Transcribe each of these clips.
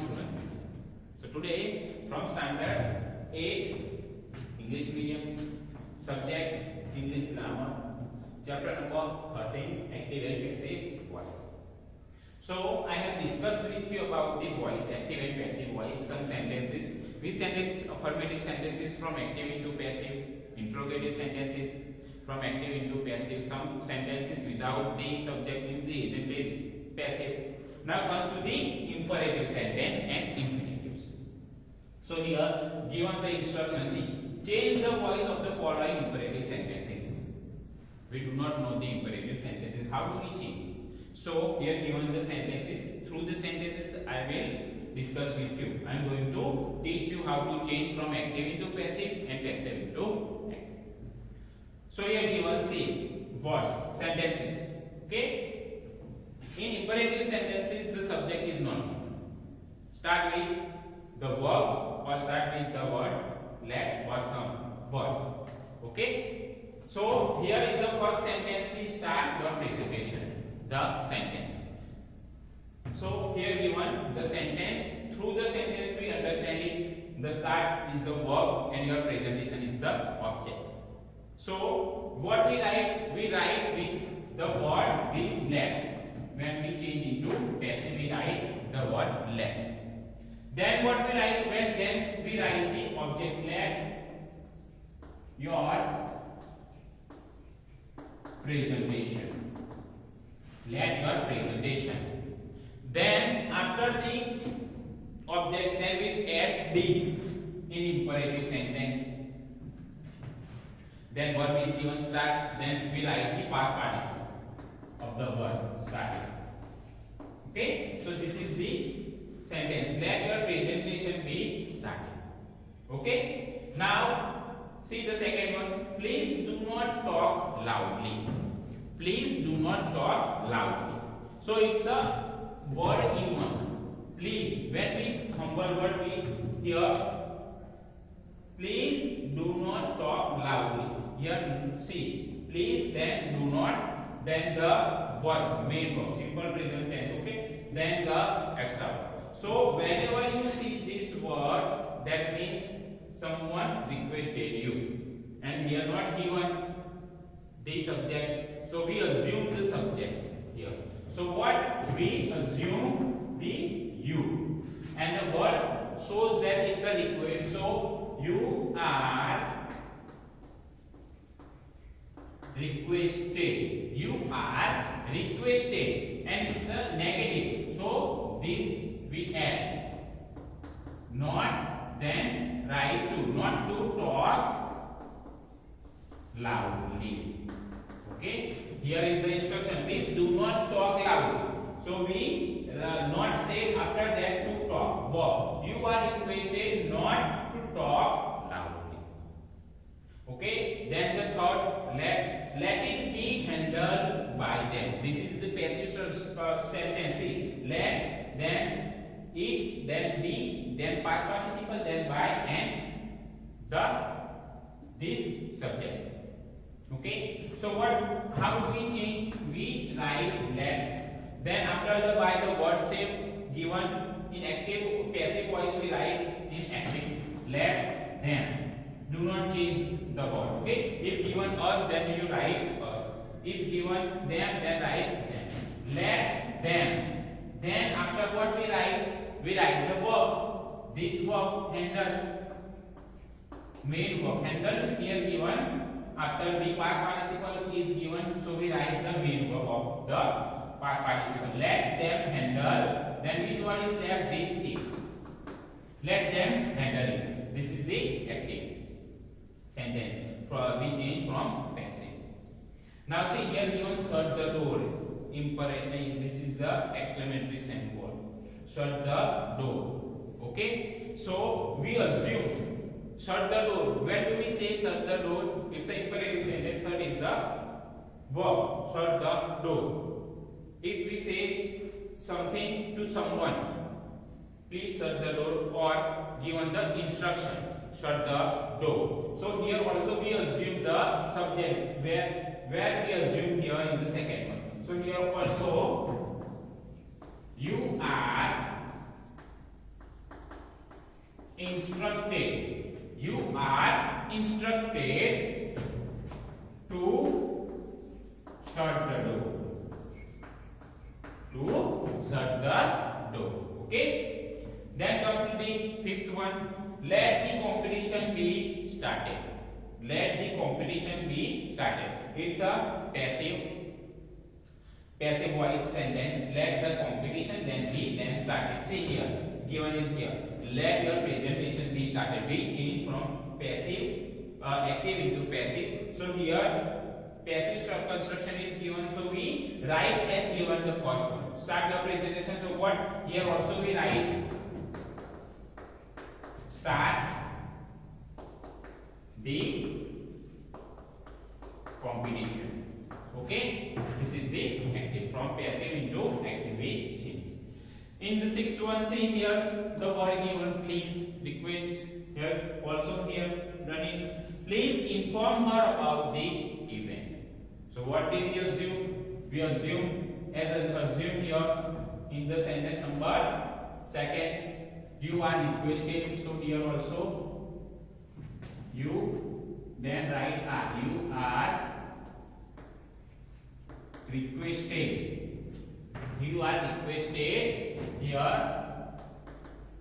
students. So today from standard 8 English medium, subject English grammar, chapter number 13, active and passive voice. So I have discussed with you about the voice, active and passive voice, some sentences. Which sentences? Affirmative sentences from active into passive, interrogative sentences from active into passive, some sentences without the subject means the agent is passive. Now come to the imperative sentence and infinitives. So here given the instruction, see, change the voice of the following imperative sentences. We do not know the imperative sentences. How do we change? So here given the sentences, through the sentences I will discuss with you. I am going to teach you how to change from active into passive and passive into active. So here given, see, words, sentences. Okay. In imperative sentences, the subject is not given. Start with the verb or start with the word let or some words. Okay. So here is the first sentence. Start your presentation. The sentence. So here given the sentence. Through the sentence we understand it. The start is the verb and your presentation is the object. So what we write? We write with the word this let. When we change into passive, we write the word let. Then what we write? Then we write the object let your presentation. Let your presentation. Then after the object, then we add D in imperative sentence. Then verb is given start. Then we write the past participle of the verb started. Okay, so this is the sentence. Let your presentation be started. Okay, now see the second one. Please do not talk loudly. Please do not talk loudly. So it's a word given. Please, when we humble word we here. Please do not talk loudly. Here see, please, then do not, then the verb, main verb, simple present tense, okay, then the extra verb. So whenever you see this word, that means someone requested you, and here not given the subject, so we assume the subject here. So what we assume? The you, and the word shows that it's a request. So you are requested. You are requested, and it's a negative. So this we add. Not, then write to. Not to talk loudly. Okay. Here is the instruction. Please do not talk loudly. So we not say after that to talk. Verb. You are requested not to talk loudly. Okay. Then the third, let it be handled by them. This is the passive sentence. See, let, then it, then be, then past participle, then by, and this subject. Okay. So what? How do we change? We write let. Then after the by, the word same given in active passive voice we write in active. Let them. Do not change the word. Okay. If given us, then you write us. If given them, then write them. Let them. Then after what we write? We write the verb. This verb handle. Main verb handle here given. After the past participle is given, so we write the main verb of the past participle. Let them handle. Then which one is left? This it. Let them handle it. This is the active sentence. We change from passive. Now see here given shut the door. This is the exclamatory symbol. Shut the door. Okay. So we assume shut the door. When do we say shut the door? It's an imperative sentence. Shut is the verb. Shut the door. If we say something to someone, please shut the door, or given the instruction, shut the door. So here also we assume the subject. Where we assume here in the second one. So here also you are instructed. You are instructed to shut the door. To shut the door. Okay. Then comes to the fifth one. Let the competition be started. Let the competition be started. It's a passive voice sentence. Let the competition then started. See here. Given is here. Let your presentation be started. We change from passive active into passive. So here passive construction is given. So we write as given the first one. Start your presentation. So what? Here also we write start the competition. Okay, this is the active. From passive into active we change. In the sixth one, see here the word given please, request. Here also here running. Please inform her about the event. So what did we assume? We assume here in the sentence number second. You are requested. So here also you then write are. You are requested. You are requested here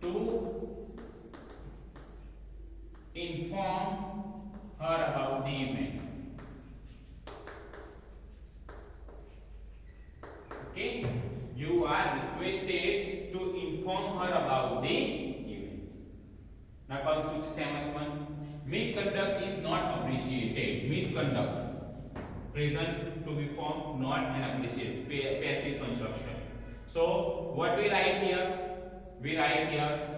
to inform her about the event. Okay, you are requested to inform her about the event. Now comes to the seventh one. Misconduct is not appreciated. Misconduct, present to be formed, not an appreciated, passive construction. So what we write here? We write here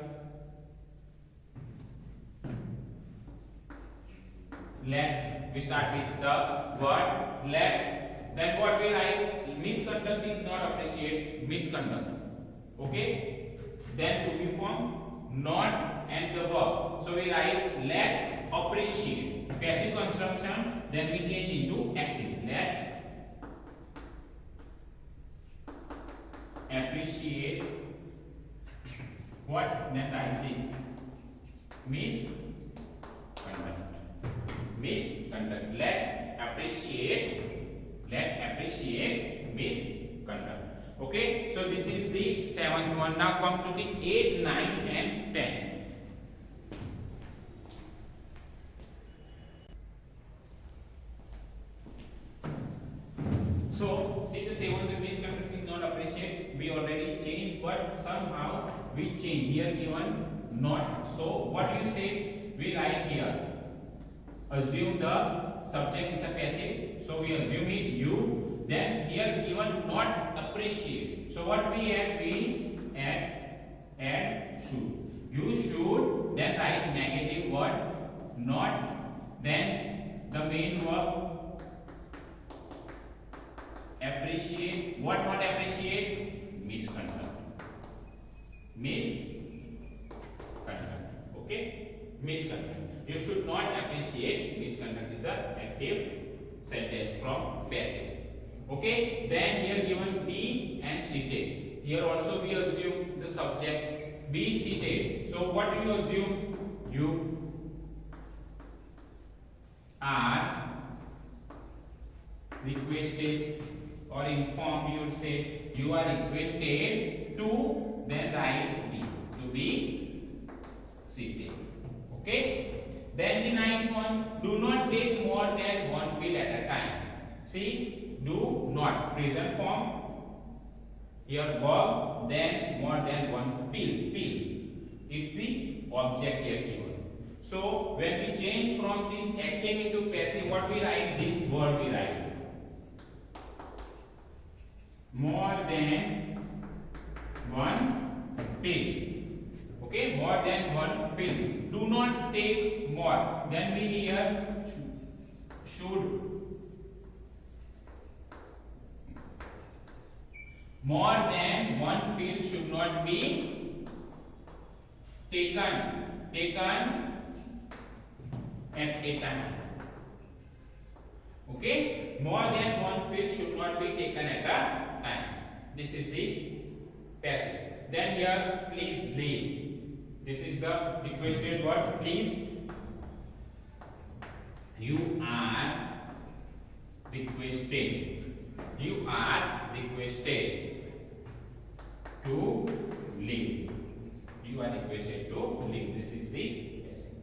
let. We start with the word let. Then what we write? Misconduct is not appreciated. Misconduct. Okay. Then to be formed, not and the verb. So we write let appreciate. Passive construction. Then we change into active. Let appreciate. What? Then write this. Misconduct. Let appreciate misconduct. Okay, so this is the seventh one. Now comes to the 8, 9 and 10. So see the seventh one, misconduct is not appreciate. We already changed, but somehow we change. Here given not. So what you say? We write here. Assume the subject is a passive, so we assume it you. Then here given not appreciate. So what we add? We add should. You should. Then write negative word not. Then the main verb appreciate. What not appreciate? Misconduct. Okay, misconduct. You should not appreciate misconduct is an active sentence from passive. Okay, then here given be and seated. Here also we assume the subject be seated. So what do you assume? You are requested or informed. You would say you are requested to, then write be, to be seated. Okay. Then the ninth one, do not take more than one pill at a time. See, do not, present form, your verb, then more than one pill. It's the object here given. So when we change from this active into passive, what we write? This word we write. More than one pill. Okay, more than one pill. Do not take more. Then we here should. More than one pill should not be taken at a time. Okay, more than one pill should not be taken at a time. This is the passive. Then here please leave. This is the requested word. Please. You are requested. You are requested to leave. You are requested to leave. This is the passive.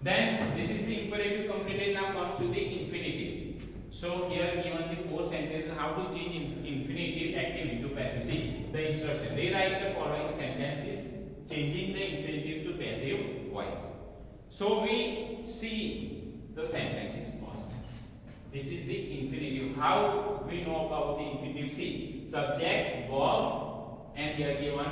Then this is the imperative completed. Now comes to the infinitive. So here given the four sentences, how to change infinitive active into passive. See the instruction. Rewrite the following sentences, changing the infinitives to passive voice. So we see the sentences first. This is the infinitive. How we know about the infinitive? See, subject, verb, and here given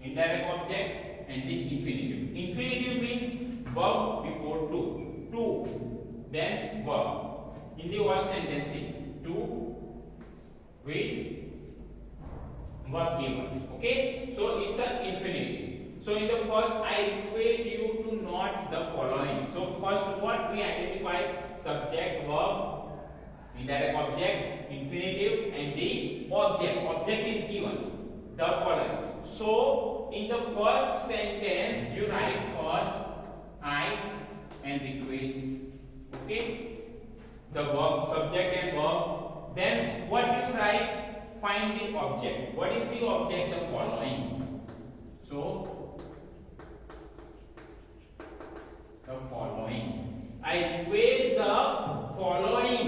indirect object and the infinitive. Infinitive means verb before to. To, then verb. In the whole sentence, see, to with verb given. Okay? So it's an infinitive. So in the first, I request you to note the following. So first, what we identify: subject, verb, indirect object, infinitive, and the object. Object is given. The following. So in the first sentence, you write first I and request. Okay? The verb, subject and verb. Then what you write? Find the object. What is the object? The following. So the following. I request the following.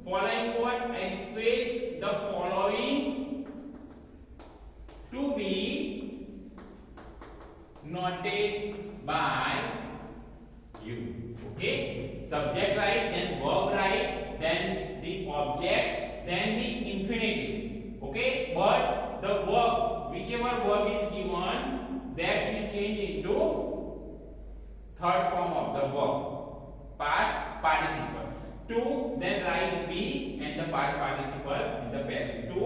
Following what? I request the following to be noted by you. Okay? Subject right, then verb right, then the object, then the infinitive. Okay? But the verb, whichever verb is given, that you change into third form of the verb, past participle. To, then write be and the past participle in the passive. To,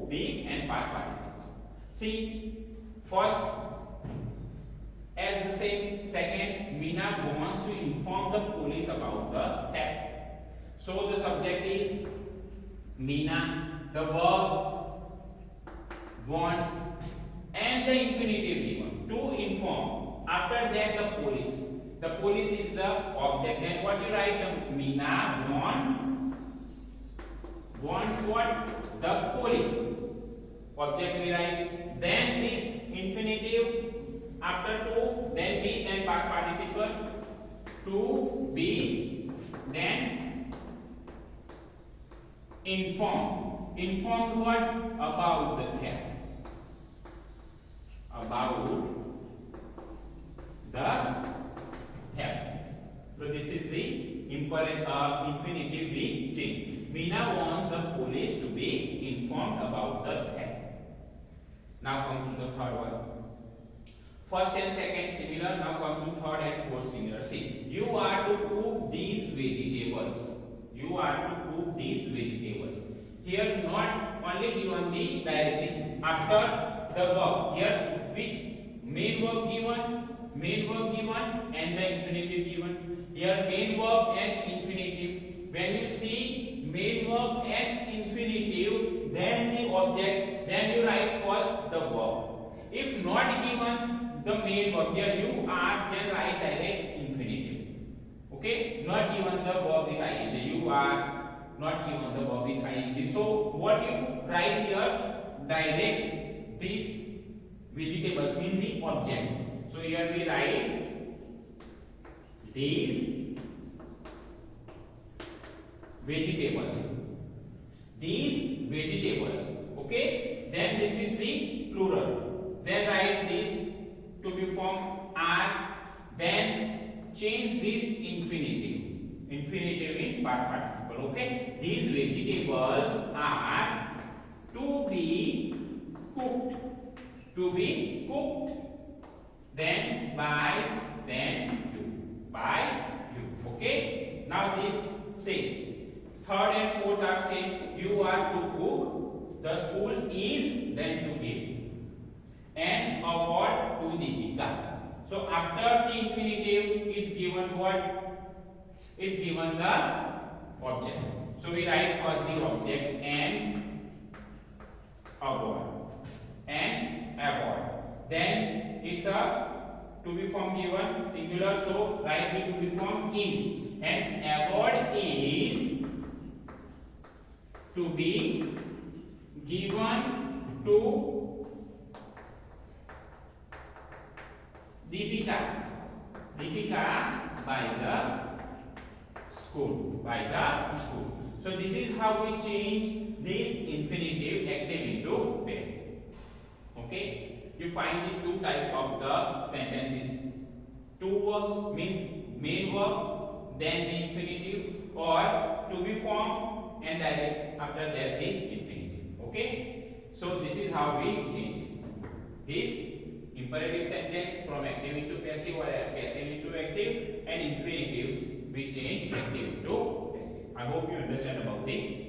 be and past participle. See, first, as the same. Second, Meena wants to inform the police about the theft. So the subject is Meena, the verb wants, and the infinitive given to inform. After that, the police. The police is the object. Then what you write? The Meena wants what? The police. Object we write. Then this infinitive. After to, then be, then past participle. To be, then inform. Informed what? About the theft. About the theft. So this is the infinitive we change. Meena wants the police to be informed about the theft. Now comes to the third one. First and second similar, now comes to third and fourth similar. See, you are to cook these vegetables. You are to cook these vegetables. Here not only given the direction. After the verb, here which main verb given and the infinitive given. Here main verb and infinitive. When you see main verb and infinitive, then the object, then you write first the verb. If not given the main verb, here you are, then write direct infinitive. Okay? Not given the verb with ing. You are not given the verb with ing. So what you write here? Direct these vegetables mean the object. So here we write these vegetables. These vegetables. Okay? Then this is the plural. Then write this to be formed are, then change this infinitive. Infinitive in past participle. Okay? These vegetables are to be cooked. To be cooked. Then by, then you. By you. Okay? Now this same. Third and fourth are same. You are to cook. The school is then to give. And award to the become. So after the infinitive is given what? It's given the object. So we write first the object and award. And award. Then it's is a to be form given singular, so write the to be form is, and award is to be given to Deepika by the school. So this is how we change this infinitive active into passive. Okay, you find the two types of the sentences. Two verbs means main verb, then the infinitive, or to be formed and direct after that the infinitive. Okay, so this is how we change this imperative sentence from active into passive or passive into active, and infinitives we change active into passive. I hope you understand about this.